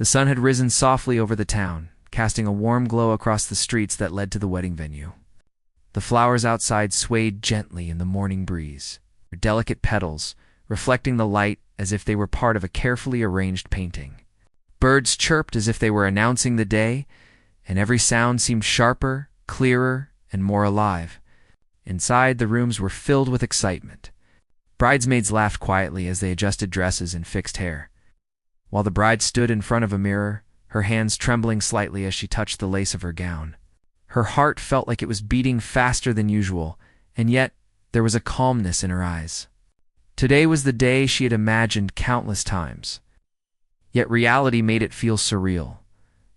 The sun had risen softly over the town, casting a warm glow across the streets that led to the wedding venue. The flowers outside swayed gently in the morning breeze, their delicate petals reflecting the light as if they were part of a carefully arranged painting. Birds chirped as if they were announcing the day, and every sound seemed sharper, clearer, and more alive. Inside, the rooms were filled with excitement. Bridesmaids laughed quietly as they adjusted dresses and fixed hair, while the bride stood in front of a mirror, her hands trembling slightly as she touched the lace of her gown. Her heart felt like it was beating faster than usual, and yet there was a calmness in her eyes. Today was the day she had imagined countless times. Yet reality made it feel surreal.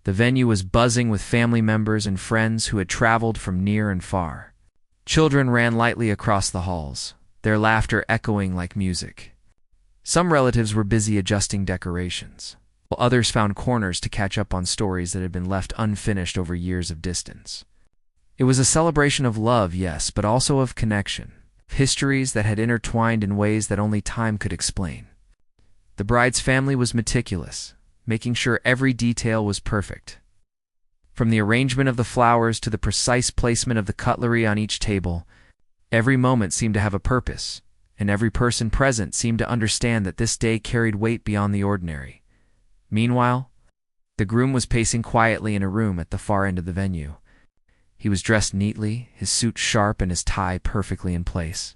The venue was buzzing with family members and friends who had traveled from near and far. Children ran lightly across the halls, their laughter echoing like music. Some relatives were busy adjusting decorations, while others found corners to catch up on stories that had been left unfinished over years of distance. It was a celebration of love, yes, but also of connection, of histories that had intertwined in ways that only time could explain. The bride's family was meticulous, making sure every detail was perfect. From the arrangement of the flowers to the precise placement of the cutlery on each table, every moment seemed to have a purpose, and every person present seemed to understand that this day carried weight beyond the ordinary. Meanwhile, the groom was pacing quietly in a room at the far end of the venue. He was dressed neatly, his suit sharp and his tie perfectly in place.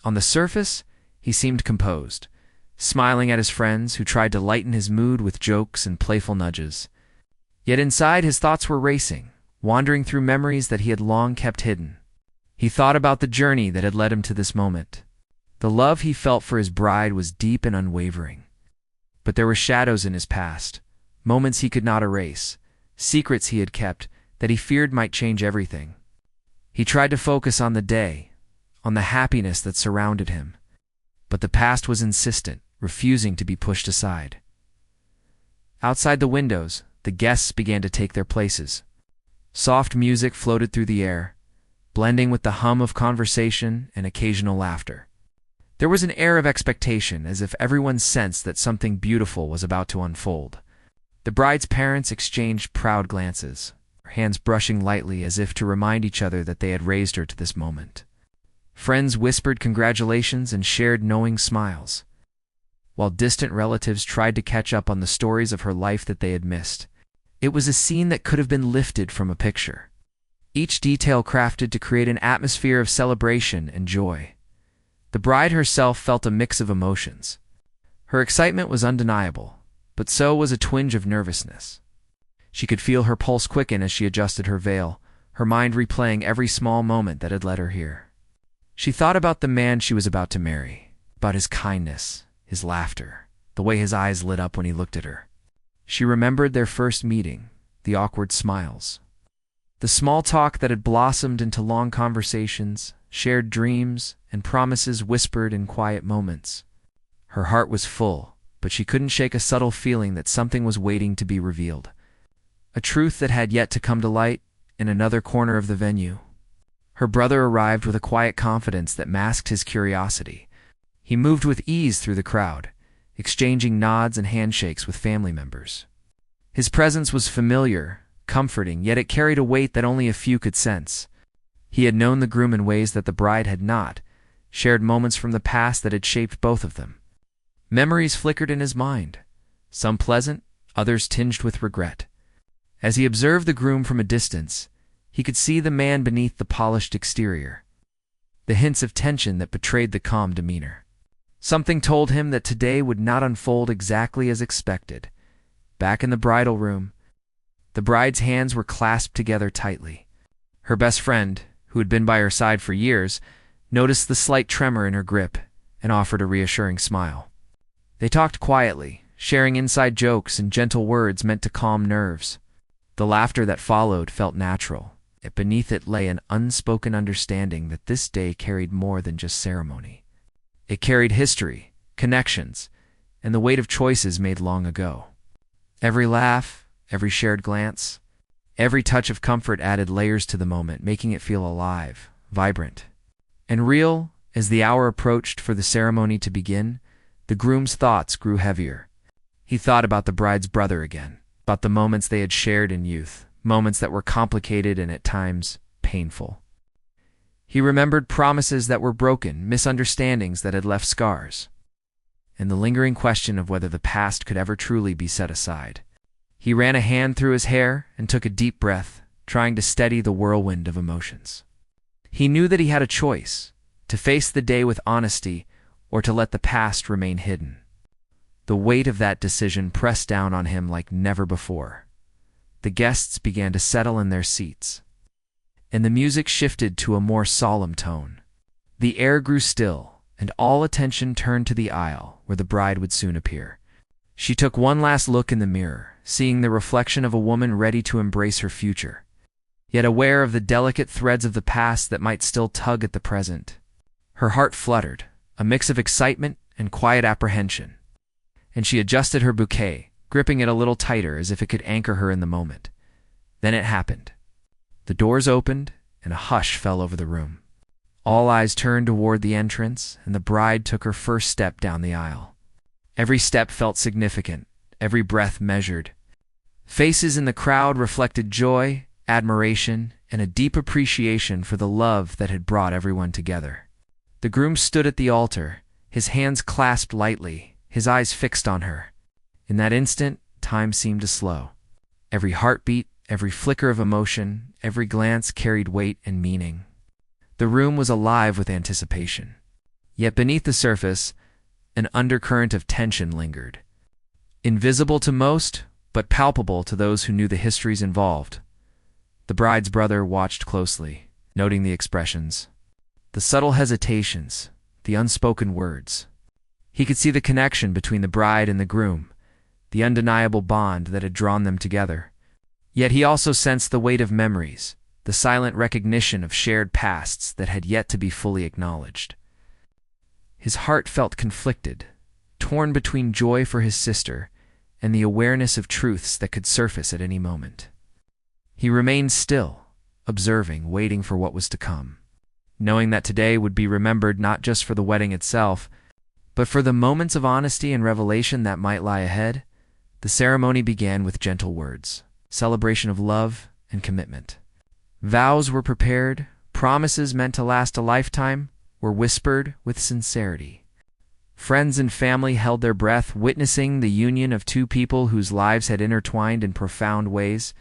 On the surface, he seemed composed, smiling at his friends who tried to lighten his mood with jokes and playful nudges. Yet inside his thoughts were racing, wandering through memories that he had long kept hidden. He thought about the journey that had led him to this moment. The love he felt for his bride was deep and unwavering. But there were shadows in his past, moments he could not erase, secrets he had kept that he feared might change everything. He tried to focus on the day, on the happiness that surrounded him. But the past was insistent, refusing to be pushed aside. Outside the windows, the guests began to take their places. Soft music floated through the air, blending with the hum of conversation and occasional laughter. There was an air of expectation, as if everyone sensed that something beautiful was about to unfold. The bride's parents exchanged proud glances, their hands brushing lightly as if to remind each other that they had raised her to this moment. Friends whispered congratulations and shared knowing smiles, while distant relatives tried to catch up on the stories of her life that they had missed. It was a scene that could have been lifted from a picture, each detail crafted to create an atmosphere of celebration and joy. The bride herself felt a mix of emotions. Her excitement was undeniable, but so was a twinge of nervousness. She could feel her pulse quicken as she adjusted her veil, her mind replaying every small moment that had led her here. She thought about the man she was about to marry, about his kindness, his laughter, the way his eyes lit up when he looked at her. She remembered their first meeting, the awkward smiles, the small talk that had blossomed into long conversations, shared dreams, and promises whispered in quiet moments. Her heart was full, but she couldn't shake a subtle feeling that something was waiting to be revealed. A truth that had yet to come to light in another corner of the venue. Her brother arrived with a quiet confidence that masked his curiosity. He moved with ease through the crowd, exchanging nods and handshakes with family members. His presence was familiar, comforting, yet it carried a weight that only a few could sense. He had known the groom in ways that the bride had not, shared moments from the past that had shaped both of them. Memories flickered in his mind, some pleasant, others tinged with regret. As he observed the groom from a distance, he could see the man beneath the polished exterior, the hints of tension that betrayed the calm demeanor. Something told him that today would not unfold exactly as expected. Back in the bridal room, the bride's hands were clasped together tightly. Her best friend, who had been by her side for years, noticed the slight tremor in her grip and offered a reassuring smile. They talked quietly, sharing inside jokes and gentle words meant to calm nerves. The laughter that followed felt natural, yet beneath it lay an unspoken understanding that this day carried more than just ceremony. It carried history, connections, and the weight of choices made long ago. Every laugh, every shared glance, every touch of comfort added layers to the moment, making it feel alive, vibrant, and real. As the hour approached for the ceremony to begin, the groom's thoughts grew heavier. He thought about the bride's brother again, about the moments they had shared in youth, moments that were complicated and at times painful. He remembered promises that were broken, misunderstandings that had left scars, and the lingering question of whether the past could ever truly be set aside. He ran a hand through his hair and took a deep breath, trying to steady the whirlwind of emotions. He knew that he had a choice, to face the day with honesty or to let the past remain hidden. The weight of that decision pressed down on him like never before. The guests began to settle in their seats, and the music shifted to a more solemn tone. The air grew still, and all attention turned to the aisle where the bride would soon appear. She took one last look in the mirror, seeing the reflection of a woman ready to embrace her future, yet aware of the delicate threads of the past that might still tug at the present. Her heart fluttered, a mix of excitement and quiet apprehension, and she adjusted her bouquet, gripping it a little tighter as if it could anchor her in the moment. Then it happened. The doors opened, and a hush fell over the room. All eyes turned toward the entrance, and the bride took her first step down the aisle. Every step felt significant, every breath measured. Faces in the crowd reflected joy, admiration, and a deep appreciation for the love that had brought everyone together. The groom stood at the altar, his hands clasped lightly, his eyes fixed on her. In that instant, time seemed to slow. Every heartbeat, every flicker of emotion, every glance carried weight and meaning. The room was alive with anticipation. Yet beneath the surface, an undercurrent of tension lingered. Invisible to most, but palpable to those who knew the histories involved. The bride's brother watched closely, noting the expressions, the subtle hesitations, the unspoken words. He could see the connection between the bride and the groom, the undeniable bond that had drawn them together. Yet he also sensed the weight of memories, the silent recognition of shared pasts that had yet to be fully acknowledged. His heart felt conflicted, torn between joy for his sister and the awareness of truths that could surface at any moment. He remained still, observing, waiting for what was to come, knowing that today would be remembered not just for the wedding itself, but for the moments of honesty and revelation that might lie ahead. The ceremony began with gentle words, celebration of love and commitment. Vows were prepared, promises meant to last a lifetime were whispered with sincerity. Friends and family held their breath, witnessing the union of two people whose lives had intertwined in profound ways.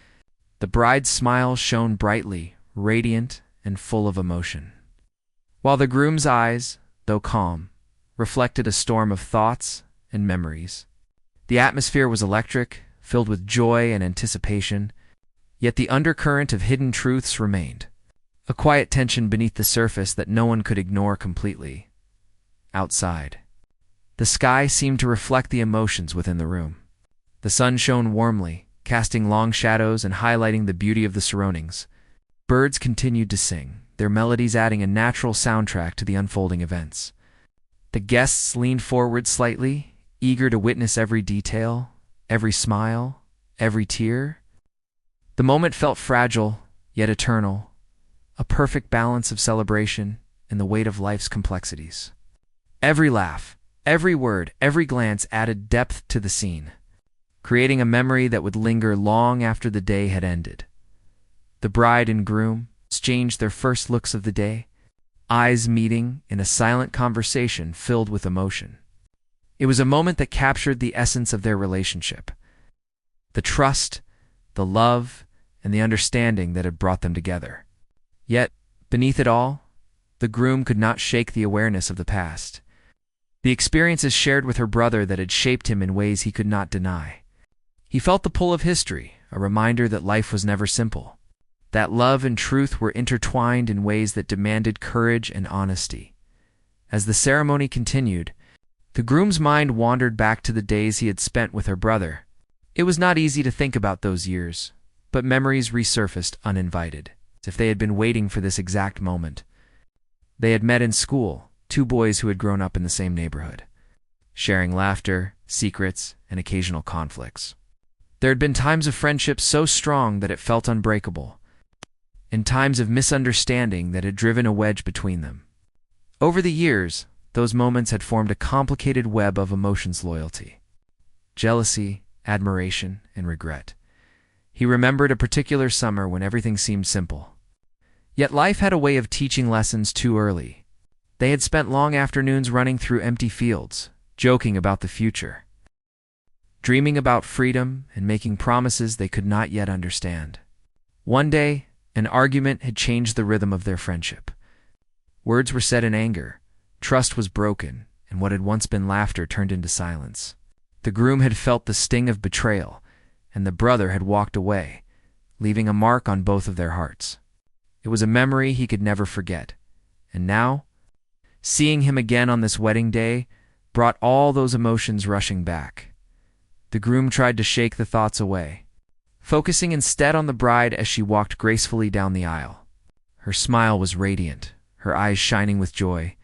The bride's smile shone brightly, radiant, and full of emotion, while the groom's eyes, though calm, reflected a storm of thoughts and memories. The atmosphere was electric, filled with joy and anticipation, yet the undercurrent of hidden truths remained, a quiet tension beneath the surface that no one could ignore completely. Outside, the sky seemed to reflect the emotions within the room. The sun shone warmly, casting long shadows and highlighting the beauty of the surroundings. Birds continued to sing, their melodies adding a natural soundtrack to the unfolding events. The guests leaned forward slightly, eager to witness every detail, every smile, every tear. The moment felt fragile, yet eternal, a perfect balance of celebration and the weight of life's complexities. Every laugh, every word, every glance added depth to the scene, creating a memory that would linger long after the day had ended. The bride and groom exchanged their first looks of the day, eyes meeting in a silent conversation filled with emotion. It was a moment that captured the essence of their relationship, the trust, the love, and the understanding that had brought them together. Yet, beneath it all, the groom could not shake the awareness of the past, the experiences shared with her brother that had shaped him in ways he could not deny. He felt the pull of history, a reminder that life was never simple, that love and truth were intertwined in ways that demanded courage and honesty. As the ceremony continued, the groom's mind wandered back to the days he had spent with her brother. It was not easy to think about those years, but memories resurfaced uninvited, as if they had been waiting for this exact moment. They had met in school, two boys who had grown up in the same neighborhood, sharing laughter, secrets, and occasional conflicts. There had been times of friendship so strong that it felt unbreakable, and times of misunderstanding that had driven a wedge between them. Over the years, those moments had formed a complicated web of emotions loyalty. jealousy, admiration, and regret. He remembered a particular summer when everything seemed simple. Yet life had a way of teaching lessons too early. They had spent long afternoons running through empty fields, joking about the future, dreaming about freedom and making promises they could not yet understand. One day, an argument had changed the rhythm of their friendship. Words were said in anger, trust was broken, and what had once been laughter turned into silence. The groom had felt the sting of betrayal, and the brother had walked away, leaving a mark on both of their hearts. It was a memory he could never forget, and now, seeing him again on this wedding day brought all those emotions rushing back. The groom tried to shake the thoughts away, focusing instead on the bride as she walked gracefully down the aisle. Her smile was radiant, her eyes shining with joy,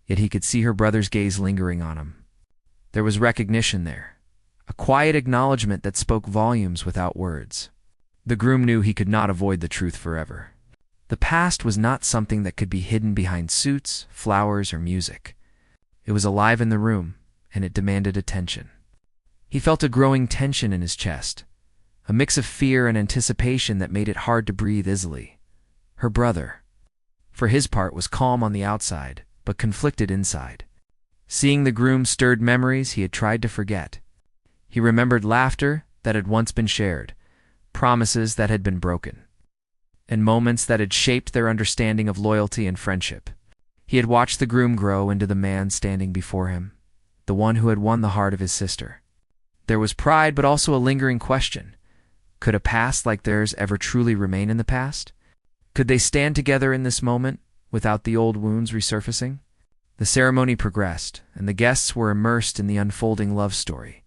yet he could see her brother's gaze lingering on him. There was recognition there, a quiet acknowledgement that spoke volumes without words. The groom knew he could not avoid the truth forever. The past was not something that could be hidden behind suits, flowers, or music. It was alive in the room, and it demanded attention. He felt a growing tension in his chest, a mix of fear and anticipation that made it hard to breathe easily. Her brother, for his part, was calm on the outside, but conflicted inside. Seeing the groom stirred memories he had tried to forget. He remembered laughter that had once been shared, promises that had been broken, and moments that had shaped their understanding of loyalty and friendship. He had watched the groom grow into the man standing before him, the one who had won the heart of his sister. There was pride, but also a lingering question. Could a past like theirs ever truly remain in the past? Could they stand together in this moment without the old wounds resurfacing? The ceremony progressed, and the guests were immersed in the unfolding love story.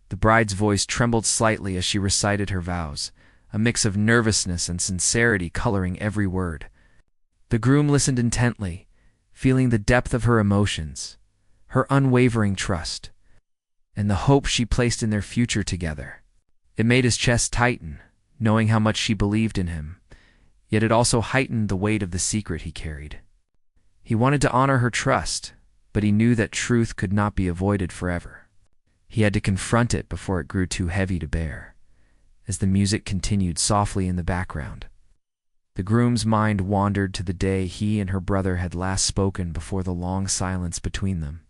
The bride's voice trembled slightly as she recited her vows, a mix of nervousness and sincerity coloring every word. The groom listened intently, feeling the depth of her emotions, her unwavering trust, and the hope she placed in their future together. It made his chest tighten, knowing how much she believed in him, yet it also heightened the weight of the secret he carried. He wanted to honor her trust, but he knew that truth could not be avoided forever. He had to confront it before it grew too heavy to bear. As the music continued softly in the background, the groom's mind wandered to the day he and her brother had last spoken before the long silence between them.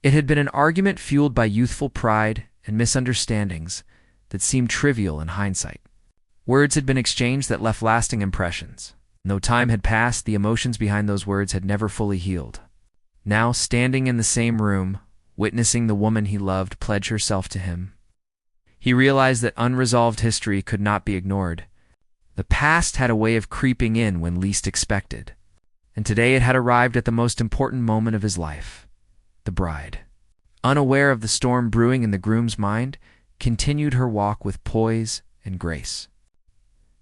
It had been an argument fueled by youthful pride and misunderstandings that seemed trivial in hindsight. Words had been exchanged that left lasting impressions. Though time had passed, the emotions behind those words had never fully healed. Now, standing in the same room, witnessing the woman he loved pledge herself to him, he realized that unresolved history could not be ignored. The past had a way of creeping in when least expected, and today it had arrived at the most important moment of his life. The bride, unaware of the storm brewing in the groom's mind, continued her walk with poise and grace.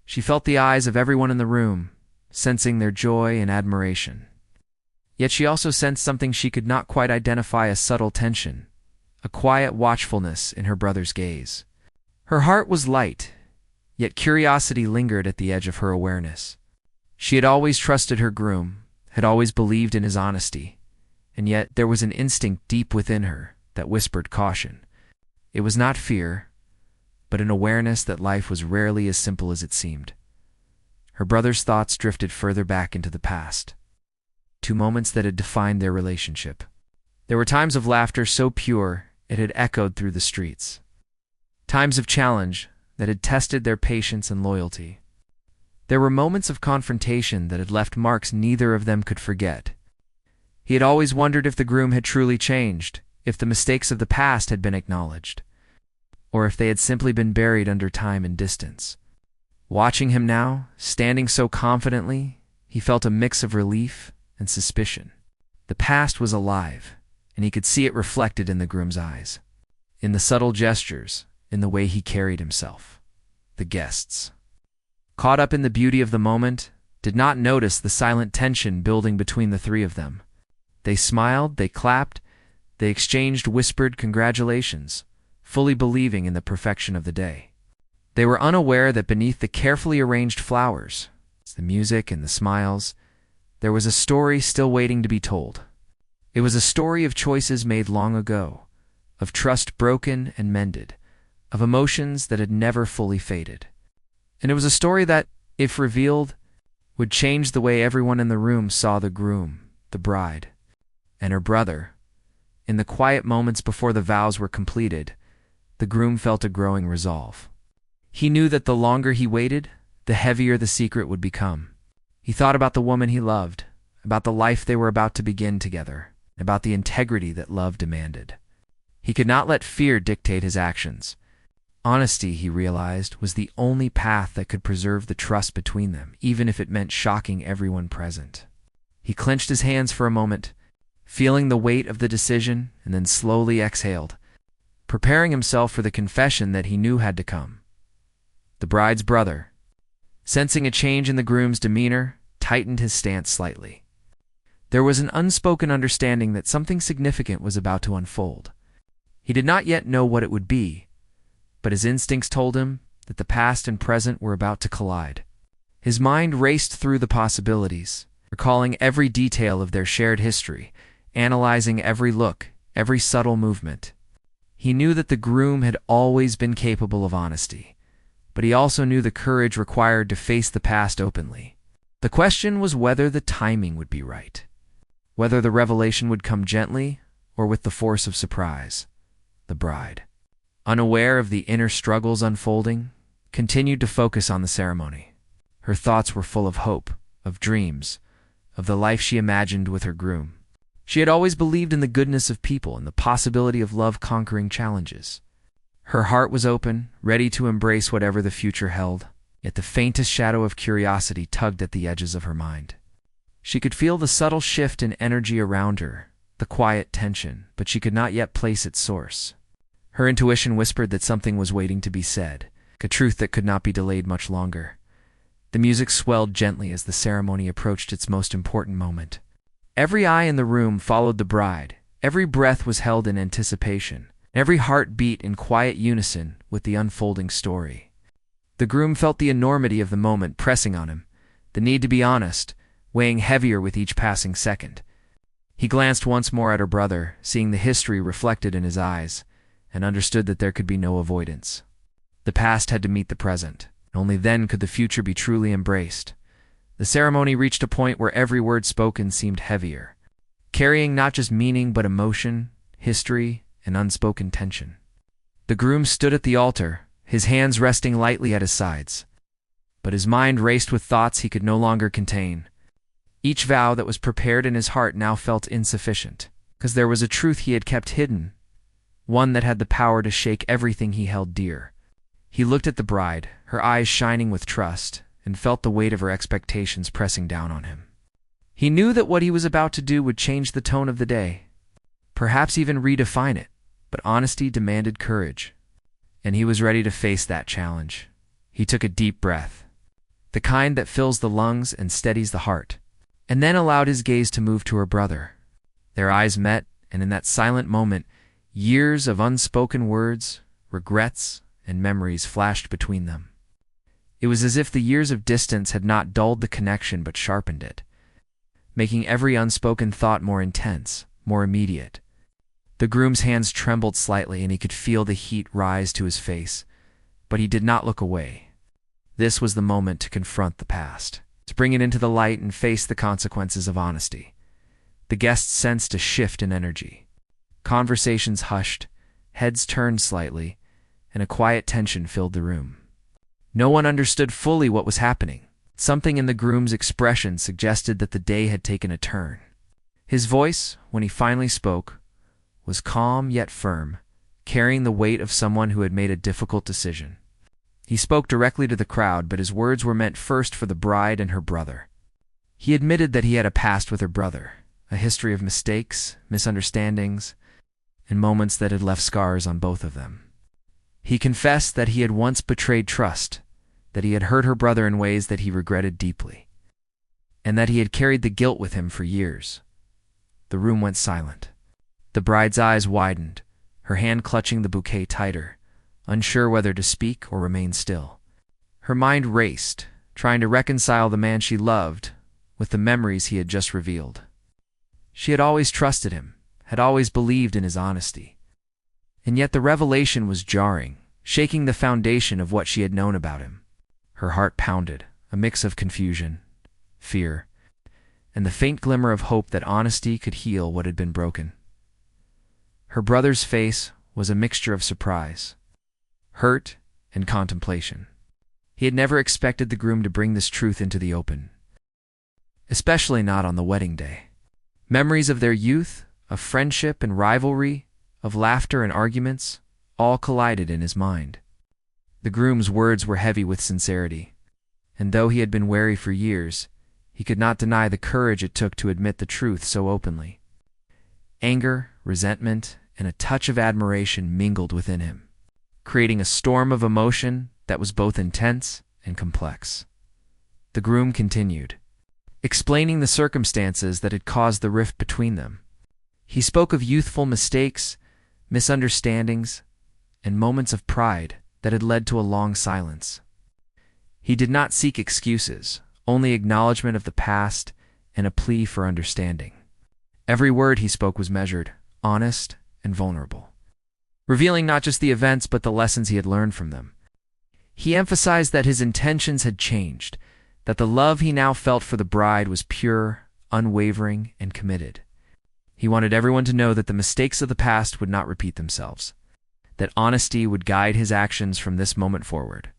She felt the eyes of everyone in the room, sensing their joy and admiration. Yet she also sensed something she could not quite identify: a subtle tension, a quiet watchfulness in her brother's gaze. Her heart was light, yet curiosity lingered at the edge of her awareness. She had always trusted her groom, had always believed in his honesty, and yet there was an instinct deep within her that whispered caution. It was not fear, but an awareness that life was rarely as simple as it seemed. Her brother's thoughts drifted further back into the past, to moments that had defined their relationship. There were times of laughter so pure it had echoed through the streets, times of challenge that had tested their patience and loyalty. There were moments of confrontation that had left marks neither of them could forget. He had always wondered if the groom had truly changed, if the mistakes of the past had been acknowledged, or if they had simply been buried under time and distance. Watching him now, standing so confidently, he felt a mix of relief and suspicion. The past was alive, and he could see it reflected in the groom's eyes, in the subtle gestures, in the way he carried himself. The guests, caught up in the beauty of the moment, did not notice the silent tension building between the three of them. They smiled, they clapped, they exchanged whispered congratulations, fully believing in the perfection of the day. They were unaware that beneath the carefully arranged flowers, the music and the smiles, there was a story still waiting to be told. It was a story of choices made long ago, of trust broken and mended, of emotions that had never fully faded. And it was a story that, if revealed, would change the way everyone in the room saw the groom, the bride, and her brother. In the quiet moments before the vows were completed, the groom felt a growing resolve. He knew that the longer he waited, the heavier the secret would become. He thought about the woman he loved, about the life they were about to begin together, about the integrity that love demanded. He could not let fear dictate his actions. Honesty, he realized, was the only path that could preserve the trust between them, even if it meant shocking everyone present. He clenched his hands for a moment, feeling the weight of the decision, and then slowly exhaled, preparing himself for the confession that he knew had to come. The bride's brother, sensing a change in the groom's demeanor, tightened his stance slightly. There was an unspoken understanding that something significant was about to unfold. He did not yet know what it would be, but his instincts told him that the past and present were about to collide. His mind raced through the possibilities, recalling every detail of their shared history, analyzing every look, every subtle movement. He knew that the groom had always been capable of honesty, but he also knew the courage required to face the past openly. The question was whether the timing would be right, whether the revelation would come gently or with the force of surprise. The bride, unaware of the inner struggles unfolding, continued to focus on the ceremony. Her thoughts were full of hope, of dreams, of the life she imagined with her groom. She had always believed in the goodness of people and the possibility of love conquering challenges. Her heart was open, ready to embrace whatever the future held, yet the faintest shadow of curiosity tugged at the edges of her mind. She could feel the subtle shift in energy around her, the quiet tension, but she could not yet place its source. Her intuition whispered that something was waiting to be said, a truth that could not be delayed much longer. The music swelled gently as the ceremony approached its most important moment. Every eye in the room followed the bride, every breath was held in anticipation, every heart beat in quiet unison with the unfolding story. The groom felt the enormity of the moment pressing on him, the need to be honest, weighing heavier with each passing second. He glanced once more at her brother, seeing the history reflected in his eyes, and understood that there could be no avoidance. The past had to meet the present, and only then could the future be truly embraced. The ceremony reached a point where every word spoken seemed heavier, carrying not just meaning but emotion, history, and unspoken tension. The groom stood at the altar, his hands resting lightly at his sides, but his mind raced with thoughts he could no longer contain. Each vow that was prepared in his heart now felt insufficient, because there was a truth he had kept hidden, one that had the power to shake everything he held dear. He looked at the bride, her eyes shining with trust, and felt the weight of her expectations pressing down on him. He knew that what he was about to do would change the tone of the day, perhaps even redefine it, but honesty demanded courage, and he was ready to face that challenge. He took a deep breath, the kind that fills the lungs and steadies the heart, and then allowed his gaze to move to her brother. Their eyes met, and in that silent moment, years of unspoken words, regrets, and memories flashed between them. It was as if the years of distance had not dulled the connection but sharpened it, making every unspoken thought more intense, more immediate. The groom's hands trembled slightly and he could feel the heat rise to his face, but he did not look away. This was the moment to confront the past, to bring it into the light and face the consequences of honesty. The guests sensed a shift in energy. Conversations hushed, heads turned slightly, and a quiet tension filled the room. No one understood fully what was happening. Something in the groom's expression suggested that the day had taken a turn. His voice, when he finally spoke, was calm yet firm, carrying the weight of someone who had made a difficult decision. He spoke directly to the crowd, but his words were meant first for the bride and her brother. He admitted that he had a past with her brother, a history of mistakes, misunderstandings, and moments that had left scars on both of them. He confessed that he had once betrayed trust, that he had hurt her brother in ways that he regretted deeply, and that he had carried the guilt with him for years. The room went silent. The bride's eyes widened, her hand clutching the bouquet tighter, unsure whether to speak or remain still. Her mind raced, trying to reconcile the man she loved with the memories he had just revealed. She had always trusted him, had always believed in his honesty. And yet the revelation was jarring, shaking the foundation of what she had known about him. Her heart pounded, a mix of confusion, fear, and the faint glimmer of hope that honesty could heal what had been broken. Her brother's face was a mixture of surprise, hurt, and contemplation. He had never expected the groom to bring this truth into the open, especially not on the wedding day. Memories of their youth, of friendship and rivalry, of laughter and arguments, all collided in his mind. The groom's words were heavy with sincerity, and though he had been wary for years, he could not deny the courage it took to admit the truth so openly. Anger, resentment, and a touch of admiration mingled within him, creating a storm of emotion that was both intense and complex. The groom continued, explaining the circumstances that had caused the rift between them. He spoke of youthful mistakes, misunderstandings, and moments of pride that had led to a long silence. He did not seek excuses, only acknowledgement of the past and a plea for understanding. Every word he spoke was measured, honest, and vulnerable, revealing not just the events but the lessons he had learned from them. He emphasized that his intentions had changed, that the love he now felt for the bride was pure, unwavering, and committed. He wanted everyone to know that the mistakes of the past would not repeat themselves, that honesty would guide his actions from this moment forward.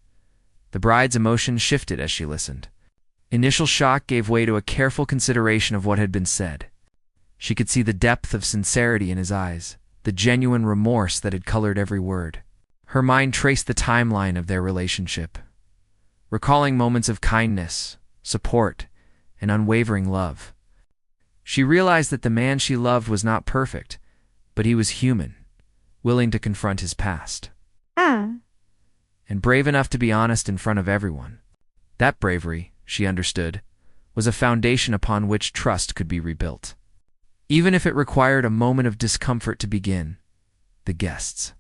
The bride's emotions shifted as she listened. Initial shock gave way to a careful consideration of what had been said. She could see the depth of sincerity in his eyes, the genuine remorse that had colored every word. Her mind traced the timeline of their relationship, recalling moments of kindness, support, and unwavering love. She realized that the man she loved was not perfect, but he was human, willing to confront his past, and brave enough to be honest in front of everyone. That bravery, she understood, was a foundation upon which trust could be rebuilt. Even if it required a moment of discomfort to begin, the guests,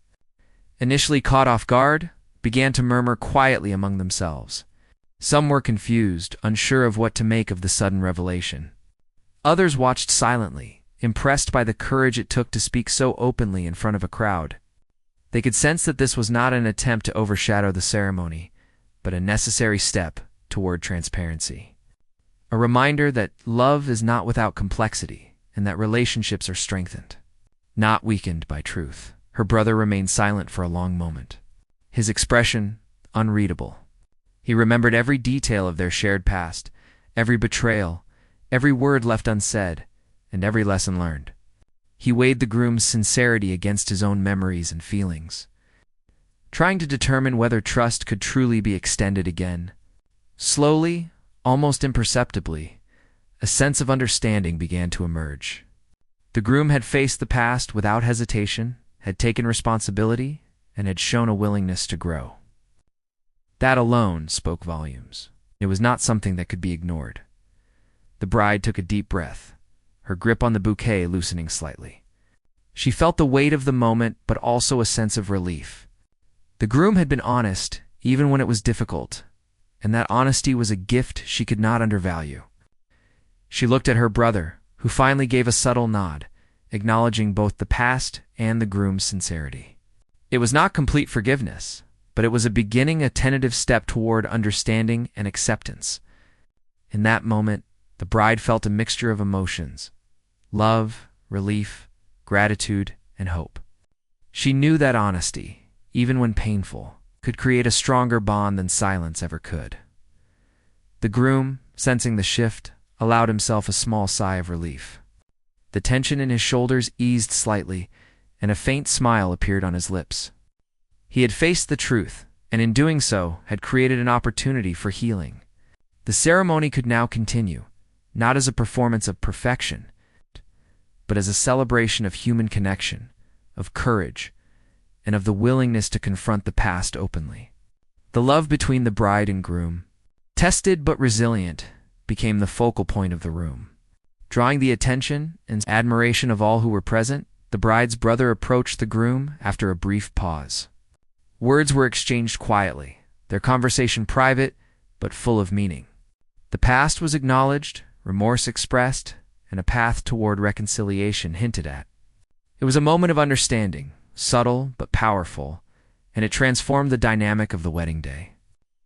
initially caught off guard, began to murmur quietly among themselves. Some were confused, unsure of what to make of the sudden revelation. Others watched silently, impressed by the courage it took to speak so openly in front of a crowd. They could sense that this was not an attempt to overshadow the ceremony, but a necessary step toward transparency. A reminder that love is not without complexity, and that relationships are strengthened, not weakened by truth. Her brother remained silent for a long moment, his expression unreadable. He remembered every detail of their shared past, every betrayal, every word left unsaid, and every lesson learned. He weighed the groom's sincerity against his own memories and feelings, trying to determine whether trust could truly be extended again. Slowly, almost imperceptibly, a sense of understanding began to emerge. The groom had faced the past without hesitation, had taken responsibility, and had shown a willingness to grow. That alone spoke volumes. It was not something that could be ignored. The bride took a deep breath, her grip on the bouquet loosening slightly. She felt the weight of the moment, but also a sense of relief. The groom had been honest, even when it was difficult, and that honesty was a gift she could not undervalue. She looked at her brother, who finally gave a subtle nod, acknowledging both the past and the groom's sincerity. It was not complete forgiveness, but it was a beginning, a tentative step toward understanding and acceptance. In that moment, the bride felt a mixture of emotions: love, relief, gratitude, and hope. She knew that honesty, even when painful, could create a stronger bond than silence ever could. The groom, sensing the shift, allowed himself a small sigh of relief. The tension in his shoulders eased slightly, and a faint smile appeared on his lips. He had faced the truth, and in doing so, had created an opportunity for healing. The ceremony could now continue, not as a performance of perfection, but as a celebration of human connection, of courage, and of the willingness to confront the past openly. The love between the bride and groom, tested but resilient, became the focal point of the room. Drawing the attention and admiration of all who were present, the bride's brother approached the groom after a brief pause. Words were exchanged quietly, their conversation private but full of meaning. The past was acknowledged, remorse expressed, and a path toward reconciliation hinted at. It was a moment of understanding, subtle but powerful, and it transformed the dynamic of the wedding day.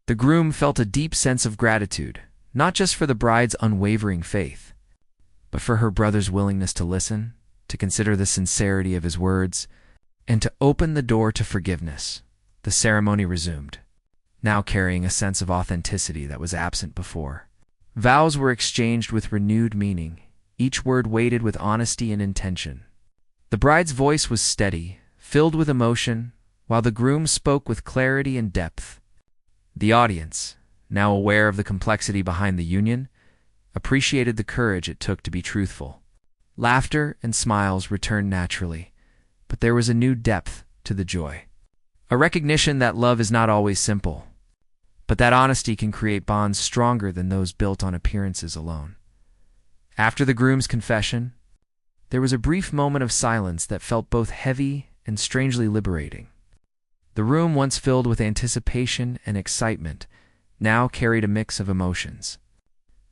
The groom felt a deep sense of gratitude, not just for the bride's unwavering faith, but for her brother's willingness to listen, to consider the sincerity of his words, and to open the door to forgiveness. The ceremony resumed, now carrying a sense of authenticity that was absent before. Vows were exchanged with renewed meaning, each word weighted with honesty and intention. The bride's voice was steady, filled with emotion, while the groom spoke with clarity and depth. The audience, now aware of the complexity behind the union, appreciated the courage it took to be truthful. Laughter and smiles returned naturally, but there was a new depth to the joy. A recognition that love is not always simple, but that honesty can create bonds stronger than those built on appearances alone. After the groom's confession, there was a brief moment of silence that felt both heavy and strangely liberating. The room, once filled with anticipation and excitement, now carried a mix of emotions.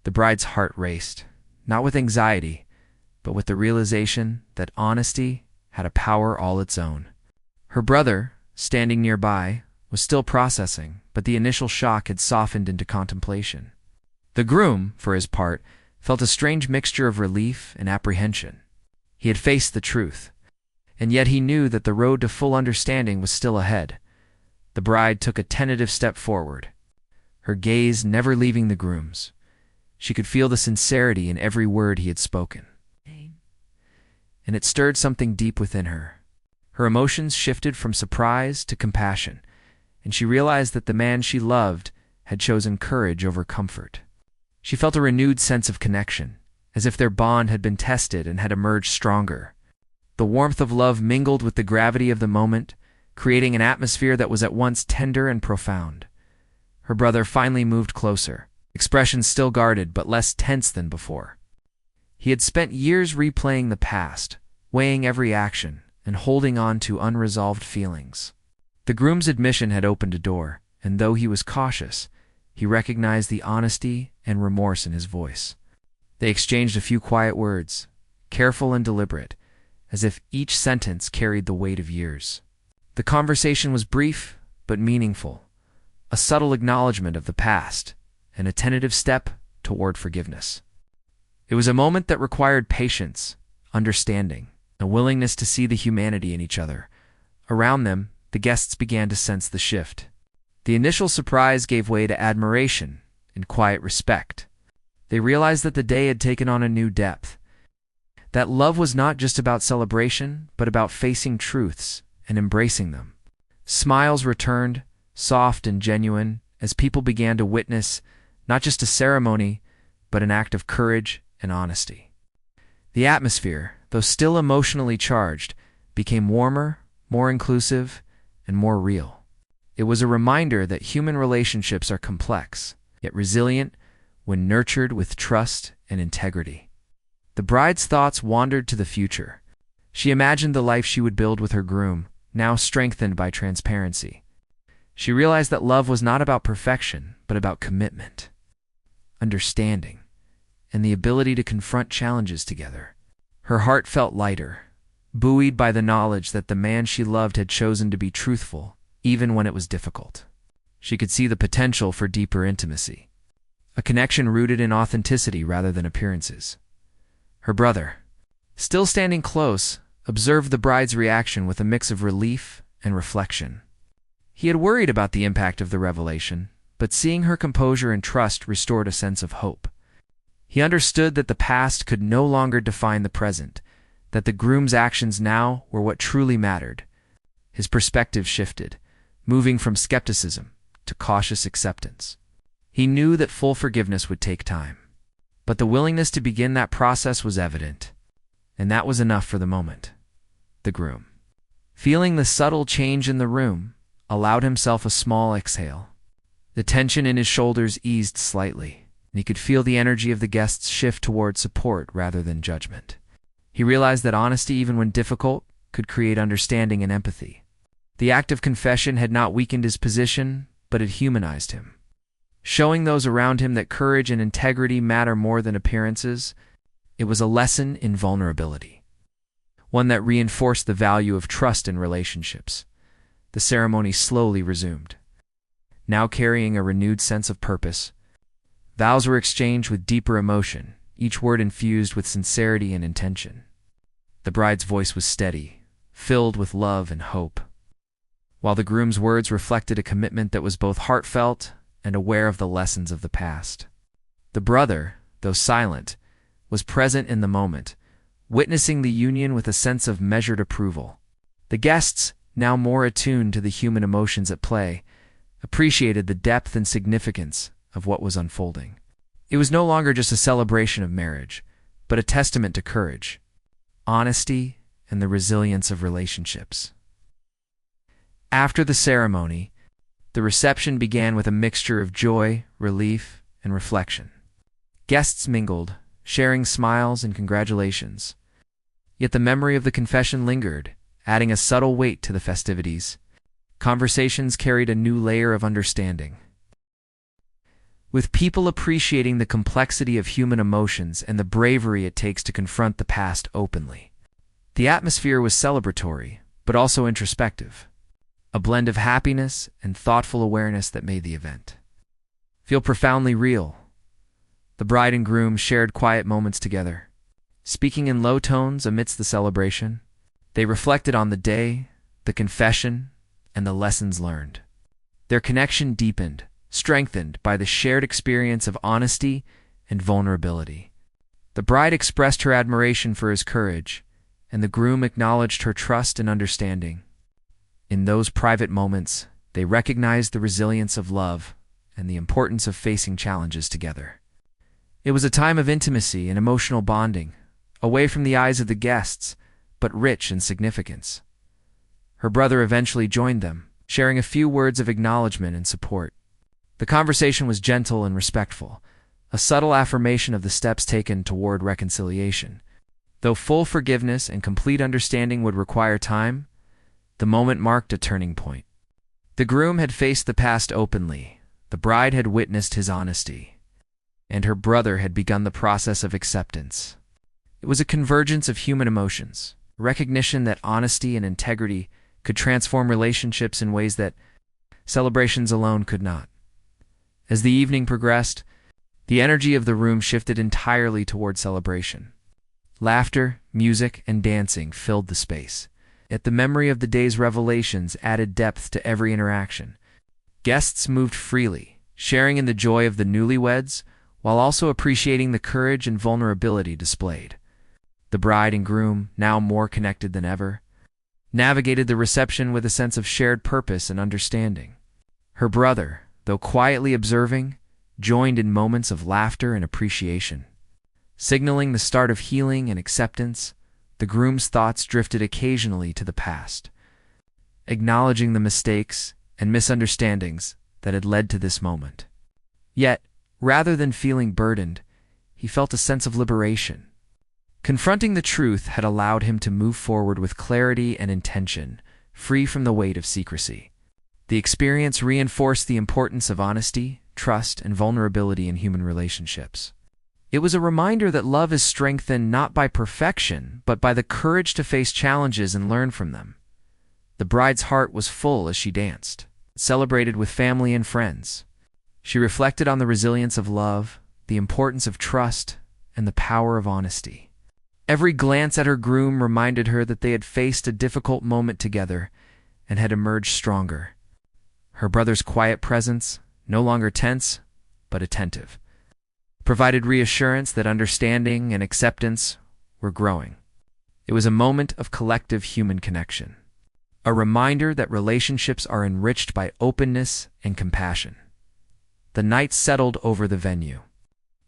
The bride's heart raced, not with anxiety, but with the realization that honesty had a power all its own. Her brother, standing nearby, was still processing, but the initial shock had softened into contemplation. The groom, for his part, felt a strange mixture of relief and apprehension. He had faced the truth, and yet he knew that the road to full understanding was still ahead. The bride took a tentative step forward, her gaze never leaving the groom's. She could feel the sincerity in every word he had spoken, and it stirred something deep within her. Her emotions shifted from surprise to compassion, and she realized that the man she loved had chosen courage over comfort. She felt a renewed sense of connection, as if their bond had been tested and had emerged stronger. The warmth of love mingled with the gravity of the moment, creating an atmosphere that was at once tender and profound. Her brother finally moved closer, expression still guarded but less tense than before. He had spent years replaying the past, weighing every action, and holding on to unresolved feelings. The groom's admission had opened a door, and though he was cautious, he recognized the honesty and remorse in his voice. They exchanged a few quiet words, careful and deliberate, as if each sentence carried the weight of years. The conversation was brief but meaningful, a subtle acknowledgement of the past, and a tentative step toward forgiveness. It was a moment that required patience, understanding, a willingness to see the humanity in each other. Around them, the guests began to sense the shift. The initial surprise gave way to admiration and quiet respect. They realized that the day had taken on a new depth, that love was not just about celebration, but about facing truths and embracing them. Smiles returned, soft and genuine, as people began to witness not just a ceremony, but an act of courage and honesty. The atmosphere, though still emotionally charged, became warmer, more inclusive, and more real. It was a reminder that human relationships are complex, yet resilient when nurtured with trust and integrity. The bride's thoughts wandered to the future. She imagined the life she would build with her groom, now strengthened by transparency. She realized that love was not about perfection, but about commitment, understanding, and the ability to confront challenges together. Her heart felt lighter, buoyed by the knowledge that the man she loved had chosen to be truthful, even when it was difficult. She could see the potential for deeper intimacy, a connection rooted in authenticity rather than appearances. Her brother, still standing close, observed the bride's reaction with a mix of relief and reflection. He had worried about the impact of the revelation, but seeing her composure and trust restored a sense of hope. He understood that the past could no longer define the present, that the groom's actions now were what truly mattered. His perspective shifted, moving from skepticism to cautious acceptance. He knew that full forgiveness would take time, but the willingness to begin that process was evident, and that was enough for the moment. The groom, feeling the subtle change in the room, allowed himself a small exhale. The tension in his shoulders eased slightly, and he could feel the energy of the guests shift toward support rather than judgment. He realized that honesty, even when difficult, could create understanding and empathy. The act of confession had not weakened his position, but it humanized him. Showing those around him that courage and integrity matter more than appearances, it was a lesson in vulnerability. one that reinforced the value of trust in relationships. The ceremony slowly resumed, now carrying a renewed sense of purpose. Vows were exchanged with deeper emotion, each word infused with sincerity and intention. The bride's voice was steady, filled with love and hope, while the groom's words reflected a commitment that was both heartfelt and aware of the lessons of the past. The brother, though silent, was present in the moment, witnessing the union with a sense of measured approval. The guests, now more attuned to the human emotions at play, appreciated the depth and significance of what was unfolding. It was no longer just a celebration of marriage, but a testament to courage, honesty, and the resilience of relationships. After the ceremony, the reception began with a mixture of joy, relief, and reflection. Guests mingled, sharing smiles and congratulations. Yet the memory of the confession lingered, adding a subtle weight to the festivities. Conversations carried a new layer of understanding, with people appreciating the complexity of human emotions and the bravery it takes to confront the past openly. The atmosphere was celebratory, but also introspective, a blend of happiness and thoughtful awareness that made the event feel profoundly real. The bride and groom shared quiet moments together, speaking in low tones amidst the celebration. They reflected on the day, the confession, and the lessons learned. Their connection deepened, strengthened by the shared experience of honesty and vulnerability. The bride expressed her admiration for his courage, and the groom acknowledged her trust and understanding. In those private moments, they recognized the resilience of love and the importance of facing challenges together. It was a time of intimacy and emotional bonding, away from the eyes of the guests, but rich in significance. Her brother eventually joined them, sharing a few words of acknowledgement and support. The conversation was gentle and respectful, a subtle affirmation of the steps taken toward reconciliation. Though full forgiveness and complete understanding would require time, the moment marked a turning point. The groom had faced the past openly, the bride had witnessed his honesty, and her brother had begun the process of acceptance. It was a convergence of human emotions, a recognition that honesty and integrity could transform relationships in ways that celebrations alone could not. As the evening progressed, the energy of the room shifted entirely toward celebration. Laughter, music, and dancing filled the space. Yet the memory of the day's revelations added depth to every interaction. Guests moved freely, sharing in the joy of the newlyweds, while also appreciating the courage and vulnerability displayed. The bride and groom, now more connected than ever, navigated the reception with a sense of shared purpose and understanding. Her brother, though quietly observing, joined in moments of laughter and appreciation. Signaling the start of healing and acceptance, the groom's thoughts drifted occasionally to the past, acknowledging the mistakes and misunderstandings that had led to this moment. Yet, rather than feeling burdened, he felt a sense of liberation. Confronting the truth had allowed him to move forward with clarity and intention, free from the weight of secrecy. The experience reinforced the importance of honesty, trust, and vulnerability in human relationships. It was a reminder that love is strengthened not by perfection, but by the courage to face challenges and learn from them. The bride's heart was full as she danced, celebrated with family and friends. She reflected on the resilience of love, the importance of trust, and the power of honesty. Every glance at her groom reminded her that they had faced a difficult moment together and had emerged stronger. Her brother's quiet presence, no longer tense, but attentive, provided reassurance that understanding and acceptance were growing. It was a moment of collective human connection, a reminder that relationships are enriched by openness and compassion. The night settled over the venue,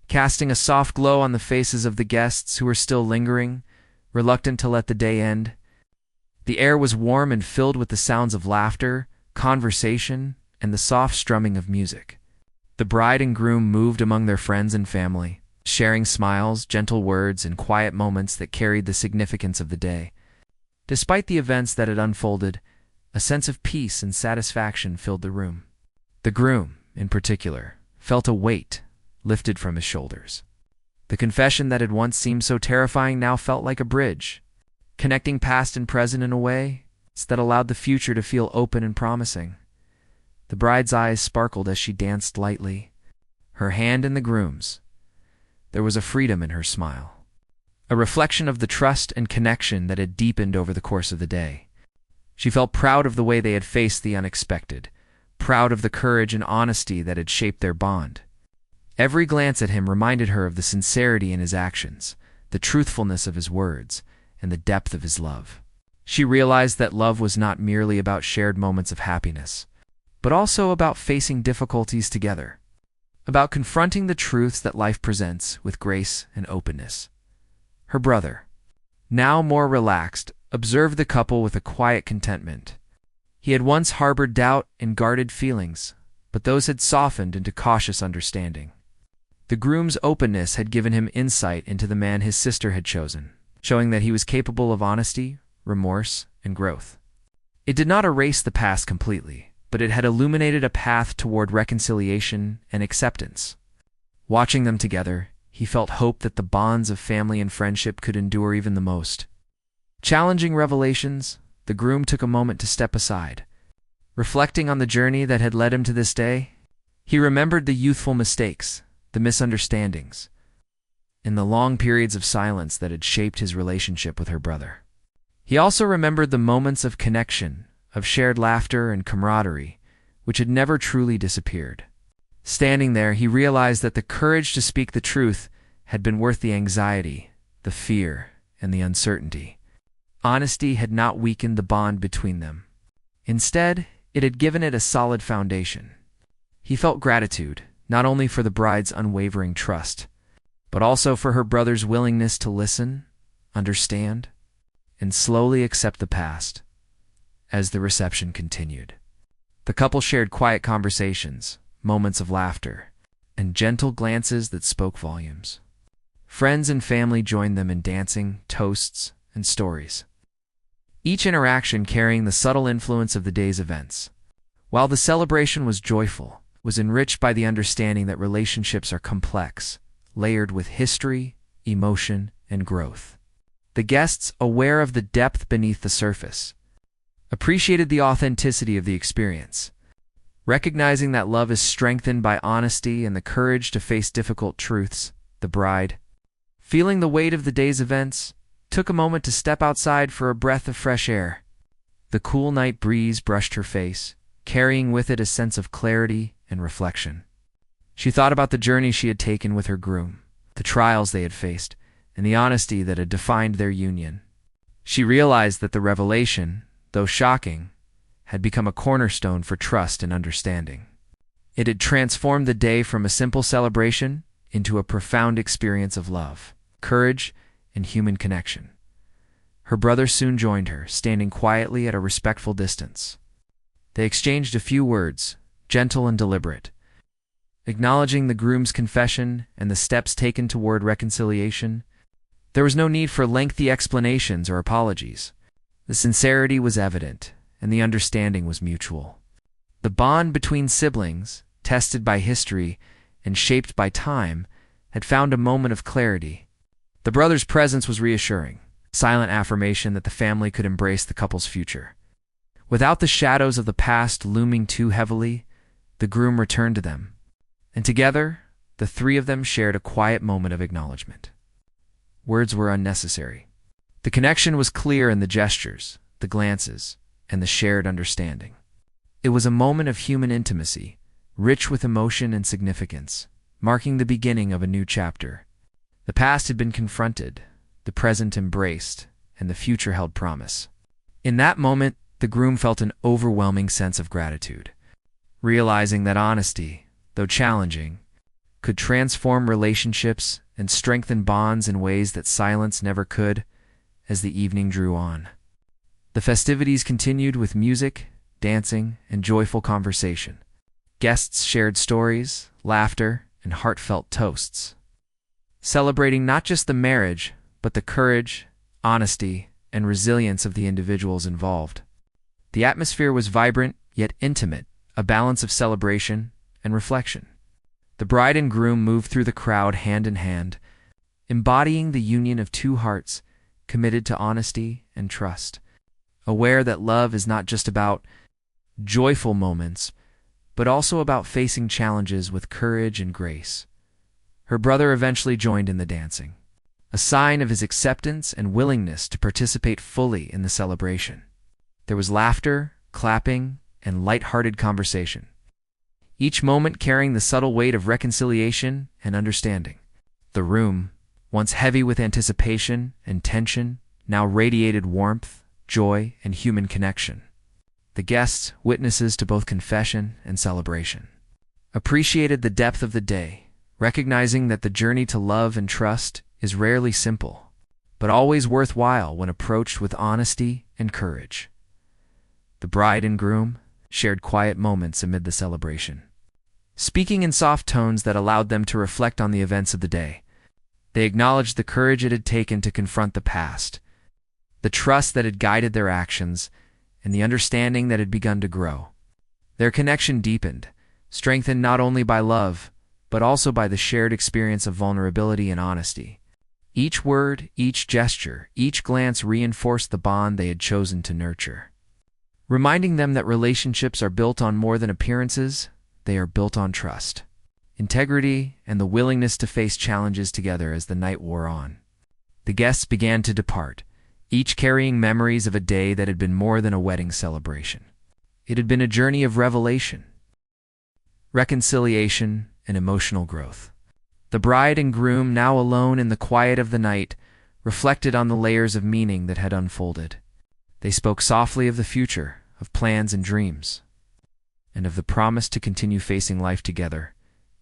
casting a soft glow on the faces of the guests who were still lingering, reluctant to let the day end. The air was warm and filled with the sounds of laughter, conversation, and the soft strumming of music. The bride and groom moved among their friends and family, sharing smiles, gentle words, and quiet moments that carried the significance of the day. Despite the events that had unfolded, a sense of peace and satisfaction filled the room. The groom, in particular, felt a weight lifted from his shoulders. The confession that had once seemed so terrifying now felt like a bridge. connecting past and present in a way that allowed the future to feel open and promising. The bride's eyes sparkled as she danced lightly, her hand in the groom's. There was a freedom in her smile, a reflection of the trust and connection that had deepened over the course of the day. She felt proud of the way they had faced the unexpected, proud of the courage and honesty that had shaped their bond. Every glance at him reminded her of the sincerity in his actions, the truthfulness of his words, and the depth of his love. She realized that love was not merely about shared moments of happiness, but also about facing difficulties together, about confronting the truths that life presents with grace and openness. Her brother, now more relaxed, observed the couple with a quiet contentment. He had once harbored doubt and guarded feelings, but those had softened into cautious understanding. The groom's openness had given him insight into the man his sister had chosen, showing that he was capable of honesty, remorse, and growth. It did not erase the past completely, but it had illuminated a path toward reconciliation and acceptance. Watching them together, he felt hope that the bonds of family and friendship could endure even the most challenging revelations. The groom took a moment to step aside. Reflecting on the journey that had led him to this day, he remembered the youthful mistakes, the misunderstandings, and the long periods of silence that had shaped his relationship with her brother. He also remembered the moments of connection, of shared laughter and camaraderie, which had never truly disappeared. Standing there, he realized that the courage to speak the truth had been worth the anxiety, the fear, and the uncertainty. Honesty had not weakened the bond between them. Instead, it had given it a solid foundation. He felt gratitude, not only for the bride's unwavering trust, but also for her brother's willingness to listen, understand, and slowly accept the past. As the reception continued, the couple shared quiet conversations, moments of laughter, and gentle glances that spoke volumes. Friends and family joined them in dancing, toasts, and stories, each interaction carrying the subtle influence of the day's events. While the celebration was joyful, it was enriched by the understanding that relationships are complex, layered with history, emotion, and growth. The guests, aware of the depth beneath the surface, appreciated the authenticity of the experience, recognizing that love is strengthened by honesty and the courage to face difficult truths. The bride, feeling the weight of the day's events, took a moment to step outside for a breath of fresh air. The cool night breeze brushed her face, carrying with it a sense of clarity and reflection. She thought about the journey she had taken with her groom, the trials they had faced, and the honesty that had defined their union. She realized that the revelation, though shocking, had become a cornerstone for trust and understanding. It had transformed the day from a simple celebration into a profound experience of love, courage, and human connection. Her brother soon joined her, standing quietly at a respectful distance. They exchanged a few words, gentle and deliberate, acknowledging the groom's confession and the steps taken toward reconciliation. There was no need for lengthy explanations or apologies. The sincerity was evident, and the understanding was mutual. The bond between siblings, tested by history and shaped by time, had found a moment of clarity. The brother's presence was reassuring, silent affirmation that the family could embrace the couple's future. Without the shadows of the past looming too heavily, the groom returned to them, and together, the three of them shared a quiet moment of acknowledgement. Words were unnecessary. The connection was clear in the gestures, the glances, and the shared understanding. It was a moment of human intimacy, rich with emotion and significance, marking the beginning of a new chapter. The past had been confronted, the present embraced, and the future held promise. In that moment, the groom felt an overwhelming sense of gratitude, realizing that honesty, though challenging, could transform relationships and strengthen bonds in ways that silence never could. As the evening drew on, the festivities continued with music, dancing, and joyful conversation. Guests shared stories, laughter, and heartfelt toasts, celebrating not just the marriage, but the courage, honesty, and resilience of the individuals involved. The atmosphere was vibrant yet intimate, a balance of celebration and reflection. The bride and groom moved through the crowd hand in hand, embodying the union of two hearts, committed to honesty and trust, aware that love is not just about joyful moments, but also about facing challenges with courage and grace. Her brother eventually joined in the dancing, a sign of his acceptance and willingness to participate fully in the celebration. There was laughter, clapping, and light-hearted conversation, each moment carrying the subtle weight of reconciliation and understanding. The room, once heavy with anticipation and tension, now radiated warmth, joy, and human connection. The guests, witnesses to both confession and celebration, appreciated the depth of the day, recognizing that the journey to love and trust is rarely simple, but always worthwhile when approached with honesty and courage. The bride and groom shared quiet moments amid the celebration, speaking in soft tones that allowed them to reflect on the events of the day. They acknowledged the courage it had taken to confront the past, the trust that had guided their actions, and the understanding that had begun to grow. Their connection deepened, strengthened not only by love, but also by the shared experience of vulnerability and honesty. Each word, each gesture, each glance reinforced the bond they had chosen to nurture, reminding them that relationships are built on more than appearances. They are built on trust, integrity, and the willingness to face challenges together. As the night wore on, the guests began to depart, each carrying memories of a day that had been more than a wedding celebration. It had been a journey of revelation, reconciliation, and emotional growth. The bride and groom, now alone in the quiet of the night, reflected on the layers of meaning that had unfolded. They spoke softly of the future, of plans and dreams, and of the promise to continue facing life together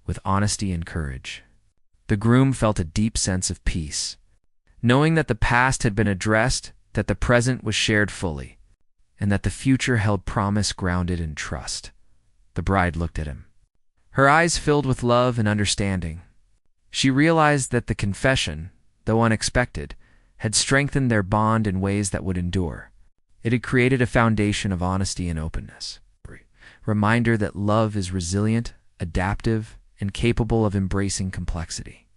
with honesty and courage. The groom felt a deep sense of peace, knowing that the past had been addressed, that the present was shared fully, and that the future held promise grounded in trust. The bride looked at him, her eyes filled with love and understanding. She realized that the confession, though unexpected, had strengthened their bond in ways that would endure. It had created a foundation of honesty and openness, a reminder that love is resilient, adaptive, and capable of embracing complexity.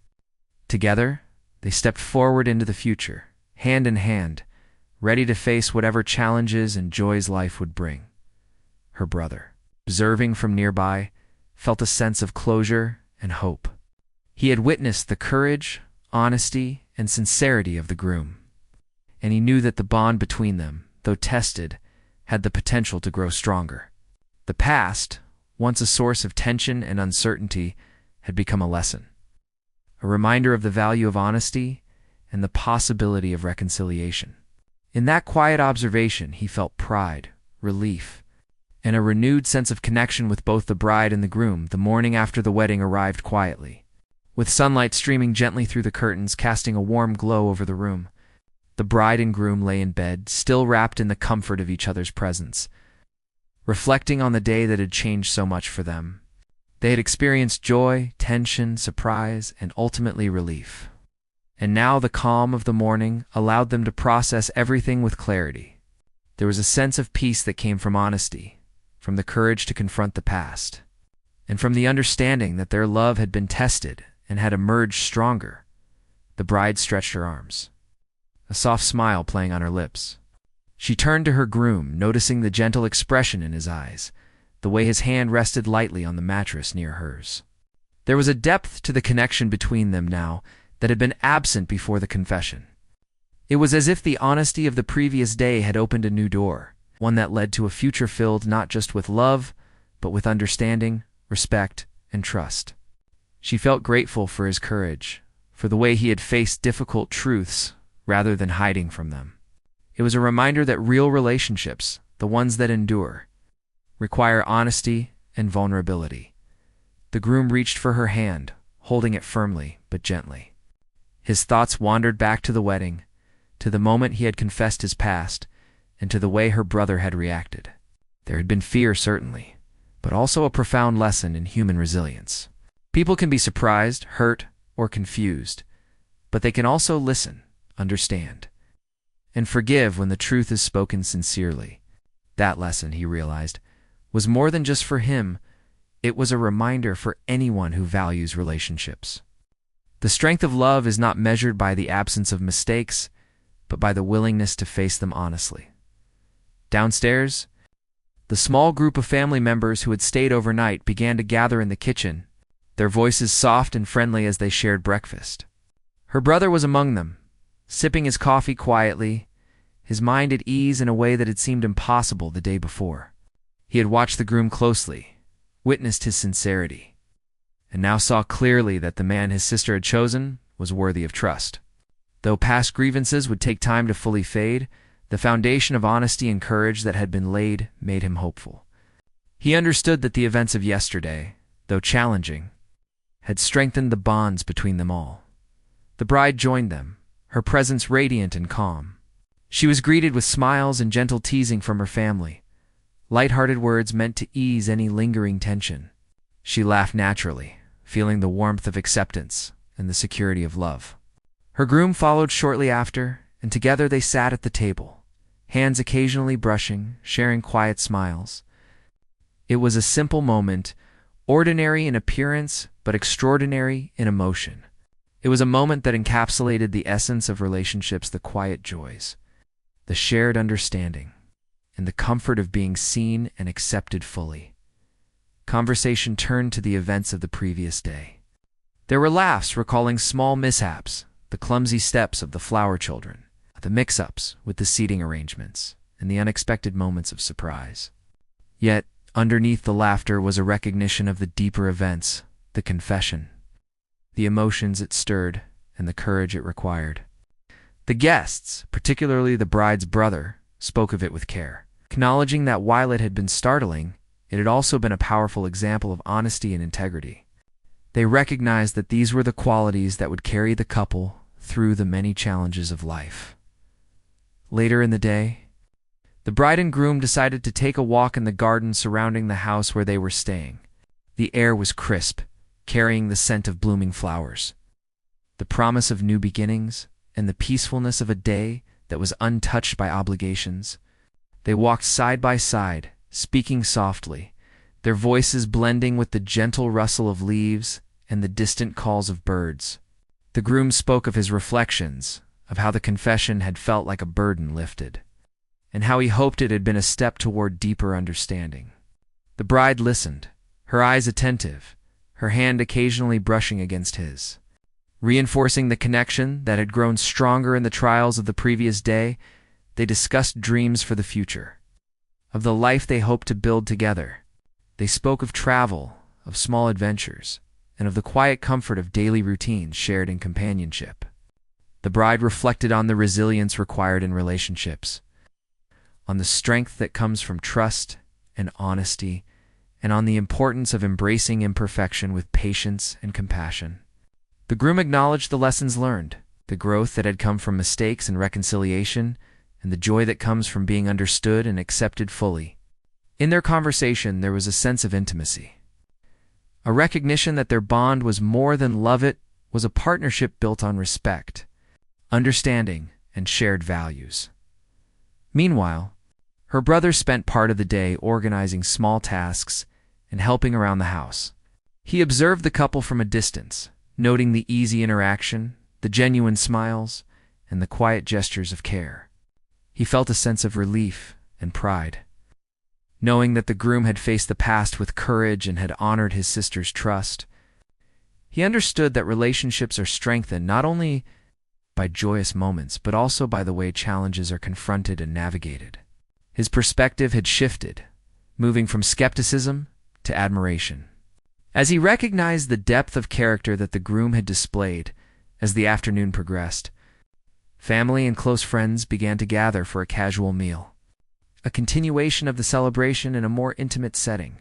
Together, they stepped forward into the future, hand in hand, ready to face whatever challenges and joys life would bring. Her brother, observing from nearby, felt a sense of closure and hope. He had witnessed the courage, honesty, and sincerity of the groom, and he knew that the bond between them, though tested, had the potential to grow stronger. The past, once a source of tension and uncertainty, had become a lesson, a reminder of the value of honesty and the possibility of reconciliation. In that quiet observation, he felt pride, relief, and a renewed sense of connection with both the bride and the groom. The morning after the wedding arrived quietly, with sunlight streaming gently through the curtains, casting a warm glow over the room. The bride and groom lay in bed, still wrapped in the comfort of each other's presence, reflecting on the day that had changed so much for them. They had experienced joy, tension, surprise, and ultimately relief. And now the calm of the morning allowed them to process everything with clarity. There was a sense of peace that came from honesty, from the courage to confront the past, and from the understanding that their love had been tested and had emerged stronger. The bride stretched her arms, a soft smile playing on her lips. She turned to her groom, noticing the gentle expression in his eyes, the way his hand rested lightly on the mattress near hers. There was a depth to the connection between them now that had been absent before the confession. It was as if the honesty of the previous day had opened a new door, one that led to a future filled not just with love, but with understanding, respect, and trust. She felt grateful for his courage, for the way he had faced difficult truths rather than hiding from them. It was a reminder that real relationships, the ones that endure, require honesty and vulnerability. The groom reached for her hand, holding it firmly but gently. His thoughts wandered back to the wedding, to the moment he had confessed his past, and to the way her brother had reacted. There had been fear, certainly, but also a profound lesson in human resilience. People can be surprised, hurt, or confused, but they can also listen, understand, and forgive when the truth is spoken sincerely. That lesson, he realized, was more than just for him. It was a reminder for anyone who values relationships. The strength of love is not measured by the absence of mistakes, but by the willingness to face them honestly. Downstairs, the small group of family members who had stayed overnight began to gather in the kitchen, their voices soft and friendly as they shared breakfast. Her brother was among them, sipping his coffee quietly, his mind at ease in a way that had seemed impossible the day before. He had watched the groom closely, witnessed his sincerity, and now saw clearly that the man his sister had chosen was worthy of trust. Though past grievances would take time to fully fade, the foundation of honesty and courage that had been laid made him hopeful. He understood that the events of yesterday, though challenging, had strengthened the bonds between them all. The bride joined them, her presence radiant and calm. She was greeted with smiles and gentle teasing from her family, light-hearted words meant to ease any lingering tension. She laughed naturally, feeling the warmth of acceptance and the security of love. Her groom followed shortly after, and together they sat at the table, hands occasionally brushing, sharing quiet smiles. It was a simple moment, ordinary in appearance but extraordinary in emotion. It was a moment that encapsulated the essence of relationships, the quiet joys, the shared understanding, and the comfort of being seen and accepted fully. Conversation turned to the events of the previous day. There were laughs recalling small mishaps, the clumsy steps of the flower children, the mix-ups with the seating arrangements, and the unexpected moments of surprise. Yet, underneath the laughter was a recognition of the deeper events, the confession, the emotions it stirred, and the courage it required. The guests, particularly the bride's brother, spoke of it with care, acknowledging that while it had been startling, it had also been a powerful example of honesty and integrity. They recognized that these were the qualities that would carry the couple through the many challenges of life. Later in the day, the bride and groom decided to take a walk in the garden surrounding the house where they were staying. The air was crisp, carrying the scent of blooming flowers, the promise of new beginnings, and the peacefulness of a day that was untouched by obligations. They walked side by side, speaking softly, their voices blending with the gentle rustle of leaves and the distant calls of birds. The groom spoke of his reflections, of how the confession had felt like a burden lifted, and how he hoped it had been a step toward deeper understanding. The bride listened, her eyes attentive, her hand occasionally brushing against his. Reinforcing the connection that had grown stronger in the trials of the previous day, they discussed dreams for the future, of the life they hoped to build together. They spoke of travel, of small adventures, and of the quiet comfort of daily routines shared in companionship. The bride reflected on the resilience required in relationships, on the strength that comes from trust and honesty, and on the importance of embracing imperfection with patience and compassion. The groom acknowledged the lessons learned, the growth that had come from mistakes and reconciliation, and the joy that comes from being understood and accepted fully. In their conversation, there was a sense of intimacy, a recognition that their bond was more than love. It was a partnership built on respect, understanding, and shared values. Meanwhile, her brother spent part of the day organizing small tasks and helping around the house. He observed the couple from a distance, noting the easy interaction, the genuine smiles, and the quiet gestures of care. He felt a sense of relief and pride, knowing that the groom had faced the past with courage and had honored his sister's trust. He understood that relationships are strengthened not only by joyous moments, but also by the way challenges are confronted and navigated. His perspective had shifted, moving from skepticism to admiration, as he recognized the depth of character that the groom had displayed. As the afternoon progressed, family and close friends began to gather for a casual meal, a continuation of the celebration in a more intimate setting.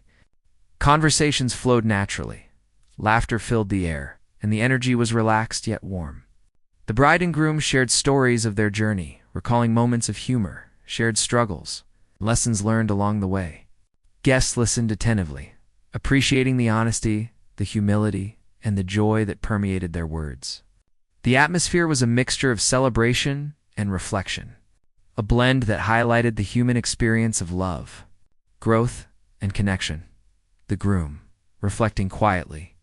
Conversations flowed naturally, laughter filled the air, and the energy was relaxed yet warm. The bride and groom shared stories of their journey, recalling moments of humor, shared struggles, lessons learned along the way. Guests listened attentively, appreciating the honesty, the humility, and the joy that permeated their words. The atmosphere was a mixture of celebration and reflection, a blend that highlighted the human experience of love, growth, and connection. The groom, reflecting quietly,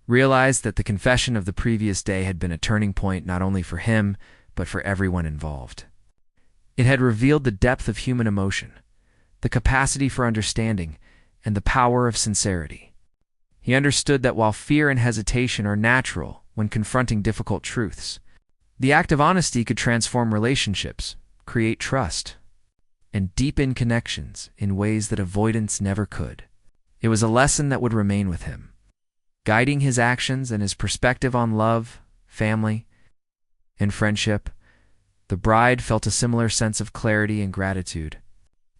realized that the confession of the previous day had been a turning point not only for him, but for everyone involved. It had revealed the depth of human emotion, the capacity for understanding, and the power of sincerity. He understood that while fear and hesitation are natural when confronting difficult truths, the act of honesty could transform relationships, create trust, and deepen connections in ways that avoidance never could. It was a lesson that would remain with him, guiding his actions and his perspective on love, family, and friendship. The bride felt a similar sense of clarity and gratitude.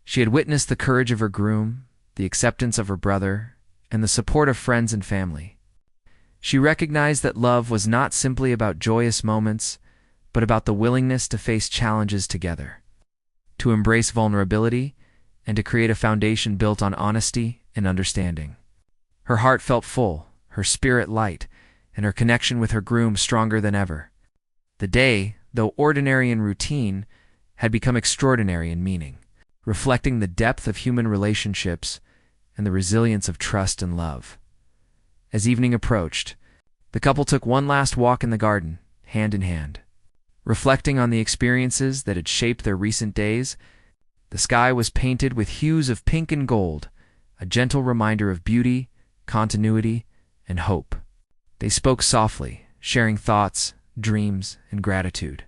She had witnessed the courage of her groom, the acceptance of her brother, and the support of friends and family. She recognized that love was not simply about joyous moments, but about the willingness to face challenges together, to embrace vulnerability, and to create a foundation built on honesty and understanding. Her heart felt full, her spirit light, and her connection with her groom stronger than ever. The day, though ordinary in routine, had become extraordinary in meaning, reflecting the depth of human relationships and the resilience of trust and love. As evening approached, the couple took one last walk in the garden, hand in hand. Reflecting on the experiences that had shaped their recent days, the sky was painted with hues of pink and gold, a gentle reminder of beauty, continuity, and hope. They spoke softly, sharing thoughts, dreams, and gratitude.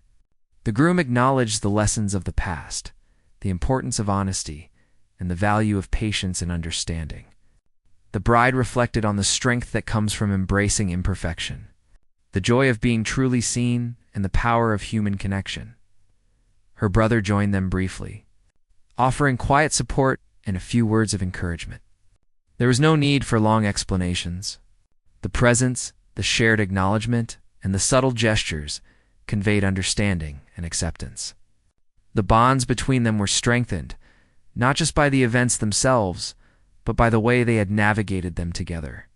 The groom acknowledged the lessons of the past, the importance of honesty, and the value of patience and understanding. The bride reflected on the strength that comes from embracing imperfection, the joy of being truly seen, and the power of human connection. Her brother joined them briefly, offering quiet support and a few words of encouragement. There was no need for long explanations. The presence, the shared acknowledgement, and the subtle gestures conveyed understanding and acceptance. The bonds between them were strengthened, not just by the events themselves, but by the way they had navigated them together.